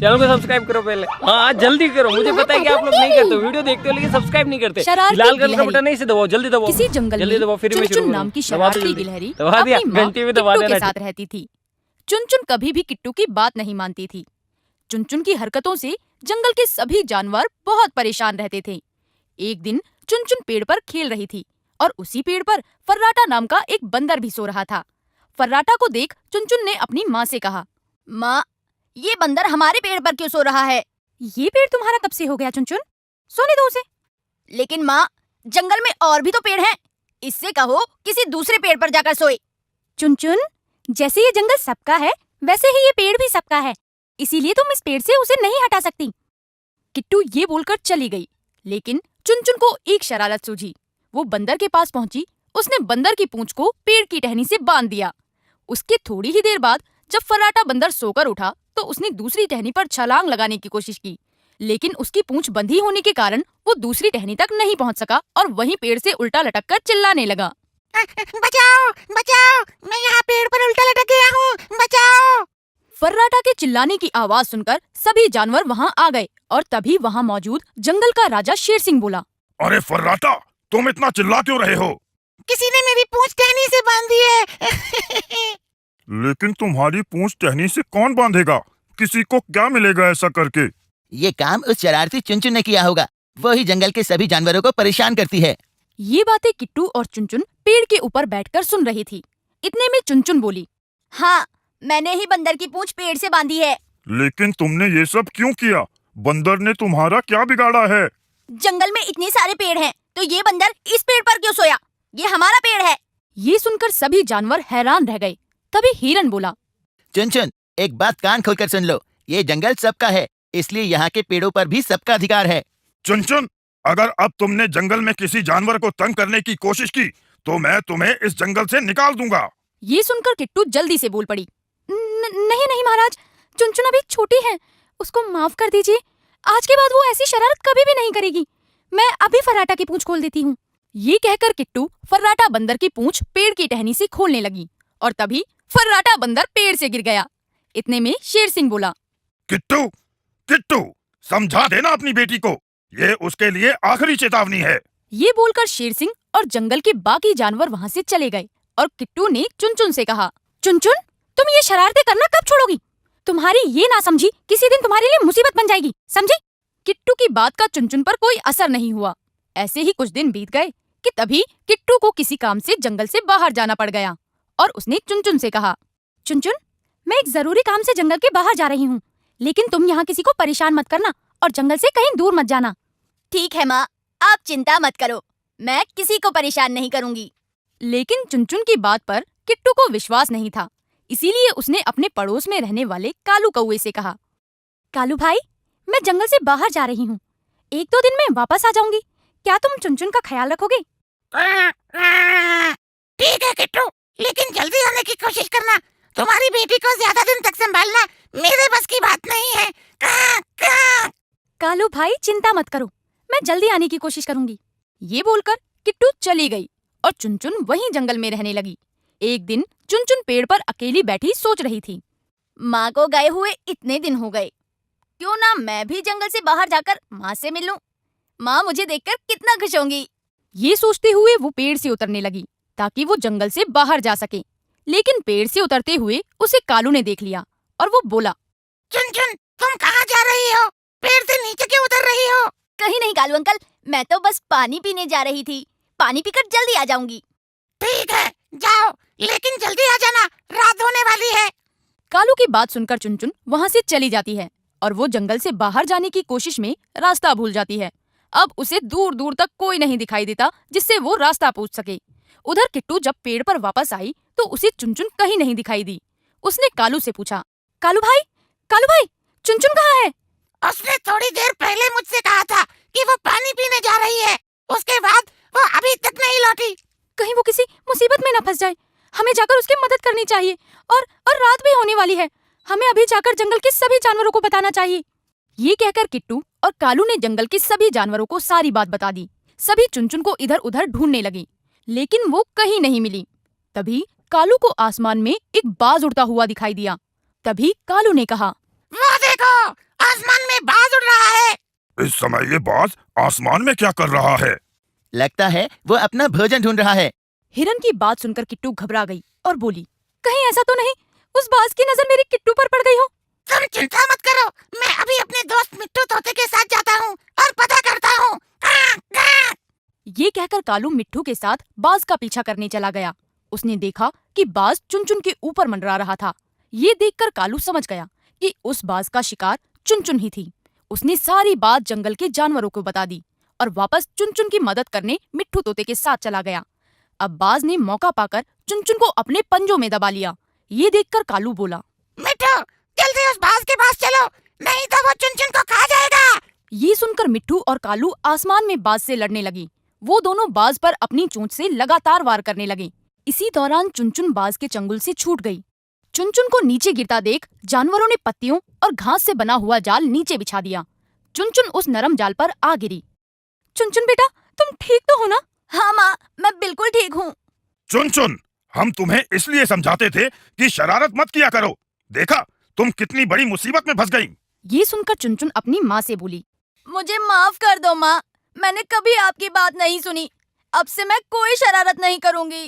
Channel को subscribe करो पहले। हाँ जल्दी करो, मुझे पता है कि आप लोग नहीं करते, वीडियो देखते हो लेकिन सब्सक्राइब नहीं करते। लाल कलर का बटन नहीं से दबाओ, जल्दी दबाओ, किसी जंगल जल्दी दबाओ, फिर मैं चुनचुन नाम की शरारती गिलहरी अपनी माँ किट्टू के साथ रहती थी। चुनचुन कभी भी किट्टू की बात नहीं मानती थी। चुनचुन की हरकतों से जंगल के सभी जानवर बहुत परेशान रहते थे। एक दिन चुनचुन पेड़ पर खेल रही थी और उसी पेड़ पर फर्राटा नाम का एक बंदर भी सो रहा था। फर्राटा को देख चुनचुन ने अपनी माँ से कहा, माँ, ये बंदर हमारे पेड़ पर क्यों सो रहा है? ये पेड़ तुम्हारा कब से हो गया चुनचुन? सोने दो उसे। लेकिन माँ, जंगल में और भी तो पेड़ हैं। इससे कहो किसी दूसरे पेड़ पर जाकर सोए। चुनचुन, जैसे ये जंगल सबका है वैसे ही ये पेड़ भी सबका है, इसीलिए तुम इस पेड़ से उसे नहीं हटा सकती। किट्टू ये बोलकर चली गई, लेकिन चुनचुन को एक शरारत सूझी। वो बंदर के पास पहुंची, उसने बंदर की पूंछ को पेड़ की टहनी से बांध दिया। उसके थोड़ी ही देर बाद जब फर्राटा बंदर सोकर उठा तो उसने दूसरी टहनी पर छलांग लगाने की कोशिश की, लेकिन उसकी पूंछ बंधी होने के कारण वो दूसरी टहनी तक नहीं पहुंच सका और वहीं पेड़ से उल्टा लटक कर चिल्लाने लगा, बचाओ बचाओ, मैं यहाँ पेड़ पर उल्टा लटक गया हूँ, बचाओ। फर्राटा के चिल्लाने की आवाज सुनकर सभी जानवर वहाँ आ गए और तभी वहाँ मौजूद जंगल का राजा शेर सिंह बोला, अरे फर्राटा, तुम इतना चिल्ला क्यों रहे हो? किसी ने मेरी पूंछ टहनी से बांध दी है। लेकिन तुम्हारी पूंछ टहनी से कौन बांधेगा? किसी को क्या मिलेगा ऐसा करके? ये काम उस शरारती चुनचुन ने किया होगा। वो ही जंगल के सभी जानवरों को परेशान करती है। ये बातें किट्टू और चुनचुन पेड़ के ऊपर बैठकर सुन रही थी। इतने में चुनचुन बोली, हाँ, मैंने ही बंदर की पूंछ पेड़ से बांधी है। लेकिन तुमने ये सब क्यों किया? बंदर ने तुम्हारा क्या बिगाड़ा है? जंगल में इतने सारे पेड़ हैं, तो ये बंदर इस पेड़ पर क्यों सोया? ये हमारा पेड़ है। ये सुनकर सभी जानवर हैरान रह गए। तभी हिरन बोला, चुनचुन, एक बात कान खोलकर सुन लो। ये जंगल सबका है, इसलिए यहाँ के पेड़ों पर भी सबका अधिकार है। चुनचुन, अगर अब तुमने जंगल में किसी जानवर को तंग करने की कोशिश की तो मैं तुम्हें इस जंगल से निकाल दूंगा। ये सुनकर किट्टू जल्दी से बोल पड़ी, नहीं नहीं महाराज, चुनचुन अभी छोटी है, उसको माफ कर दीजिए। आज के बाद वो ऐसी शरारत कभी भी नहीं करेगी। मैं अभी फर्राटा की पूंछ खोल देती हूँ। ये कहकर किट्टू फर्राटा बंदर की पूंछ पेड़ की टहनी से खोलने लगी और तभी फर्राटा बंदर पेड़ से गिर गया। इतने में शेर सिंह बोला, किट्टू, किट्टू, समझा देना अपनी बेटी को, ये उसके लिए आखिरी चेतावनी है। ये बोलकर शेर सिंह और जंगल के बाकी जानवर वहाँ से चले गए और किट्टू ने चुनचुन से कहा, चुनचुन, तुम ये शरारतें करना कब छोड़ोगी? तुम्हारी ये ना समझी किसी दिन तुम्हारे लिए मुसीबत बन जाएगी, समझी? किट्टू की बात का चुनचुन पर कोई असर नहीं हुआ। ऐसे ही कुछ दिन बीत गए कि तभी किट्टू को किसी काम से जंगल से बाहर जाना पड़ गया और उसने चुनचुन से कहा, चुनचुन, मैं एक जरूरी काम से जंगल के बाहर जा रही हूँ, लेकिन तुम यहाँ किसी को परेशान मत करना और जंगल से कहीं दूर मत जाना। ठीक है माँ, आप चिंता मत करो, मैं किसी को परेशान नहीं करूँगी। लेकिन चुनचुन की बात पर किट्टू को विश्वास नहीं था, इसीलिए उसने अपने पड़ोस में रहने वाले कालू कौवे से कहा, कालू भाई, मैं जंगल से बाहर जा रही हूँ, 1-2 दिन में वापस आ जाऊंगी, क्या तुम चुनचुन का ख्याल रखोगे? ठीक है किट्टू, लेकिन जल्दी आने की कोशिश करना। तुम्हारी बेटी को ज्यादा दिन तक संभालना मेरे बस की बात नहीं है। कालू भाई, चिंता मत करो, मैं जल्दी आने की कोशिश करूंगी। ये बोलकर किट्टू चली गई और चुनचुन वहीं जंगल में रहने लगी। एक दिन चुनचुन पेड़ पर अकेली बैठी सोच रही थी, माँ को गए हुए इतने दिन हो गए, क्यों ना मैं भी जंगल से बाहर जाकर माँ से मिलूं। माँ मुझे देखकर कितना खुश होंगी। ये सोचते हुए वो पेड़ से उतरने लगी ताकि वो जंगल से बाहर जा सके। लेकिन पेड़ से उतरते हुए उसे कालू ने देख लिया और वो बोला, चुनचुन, तुम कहाँ जा रही हो? पेड़ से नीचे क्यों उतर रही हो? कहीं नहीं कालू अंकल, मैं तो बस पानी पीने जा रही थी, पानी पीकर जल्दी आ जाऊंगी। ठीक है, जाओ, लेकिन जल्दी आ जाना, रात होने वाली है। कालू की बात सुनकर चुनचुन वहाँ से चली जाती है और वो जंगल से बाहर जाने की कोशिश में रास्ता भूल जाती है। अब उसे दूर दूर तक कोई नहीं दिखाई देता जिससे वो रास्ता पूछ सके। उधर किट्टू जब पेड़ पर वापस आई तो उसे चुनचुन कहीं नहीं दिखाई दी। उसने कालू से पूछा, कालू भाई, चुनचुन कहाँ है? उसने थोड़ी देर पहले मुझसे कहा था कि वो पानी पीने जा रही है, उसके बाद वो अभी तक नहीं लौटी। कहीं वो किसी मुसीबत में न फंस जाए, हमें जाकर उसकी मदद करनी चाहिए। और रात भी होने वाली है, हमें अभी जाकर जंगल के सभी जानवरों को बताना चाहिए। ये कहकर किट्टू और कालू ने जंगल के सभी जानवरों को सारी बात बता दी। सभी चुनचुन को इधर उधर ढूंढने लगे, लेकिन वो कहीं नहीं मिली। तभी कालू को आसमान में एक बाज उड़ता हुआ दिखाई दिया। तभी कालू ने कहा, वो देखो, इस समय ये बाज आसमान में क्या कर रहा है? लगता है वो अपना भोजन ढूंढ रहा है। हिरन की बात सुनकर किट्टू घबरा गई और बोली, कहीं ऐसा तो नहीं उस बाज की नजर मेरे किट्टू पर पड़ गई हो। तुम चिंता मत करो, मैं अभी अपने दोस्त मिट्टू तोते के साथ जाता हूँ और पता करता हूँ। ये कहकर कालू मिट्टू के साथ बाज का पीछा करने चला गया। उसने देखा कि बाज चुनचुन के ऊपर मंडरा रहा था। ये देखकर कालू समझ गया कि उस बाज का शिकार चुनचुन ही थी। उसने सारी बात जंगल के जानवरों को बता दी और वापस चुनचुन की मदद करने मिट्टू तोते के साथ चला गया। अब बाज ने मौका पाकर चुनचुन को अपने पंजों में दबा लिया। ये देखकर कालू बोला, मिट्टू जल्दी उस बाज के पास चलो, नहीं तो वो चुनचुन को खा जाएगा। ये सुनकर मिट्टू और कालू आसमान में बाज से लड़ने लगे। वो दोनों बाज पर अपनी चोंच से लगातार वार करने लगे। इसी दौरान चुनचुन बाज के चंगुल से छूट गई। चुनचुन को नीचे गिरता देख जानवरों ने पत्तियों और घास से बना हुआ जाल नीचे बिछा दिया। चुनचुन उस नरम जाल पर आ गिरी। चुनचुन बेटा, तुम ठीक तो हो ना? हाँ माँ, मैं बिल्कुल ठीक हूँ। चुन, हम तुम्हें इसलिए समझाते थे कि शरारत मत किया करो। देखा, तुम कितनी बड़ी मुसीबत में फंस गई। ये सुनकर चुनचुन अपनी माँ से बोली, मुझे माफ कर दो माँ, मैंने कभी आपकी बात नहीं सुनी। अब से मैं कोई शरारत नहीं करूँगी।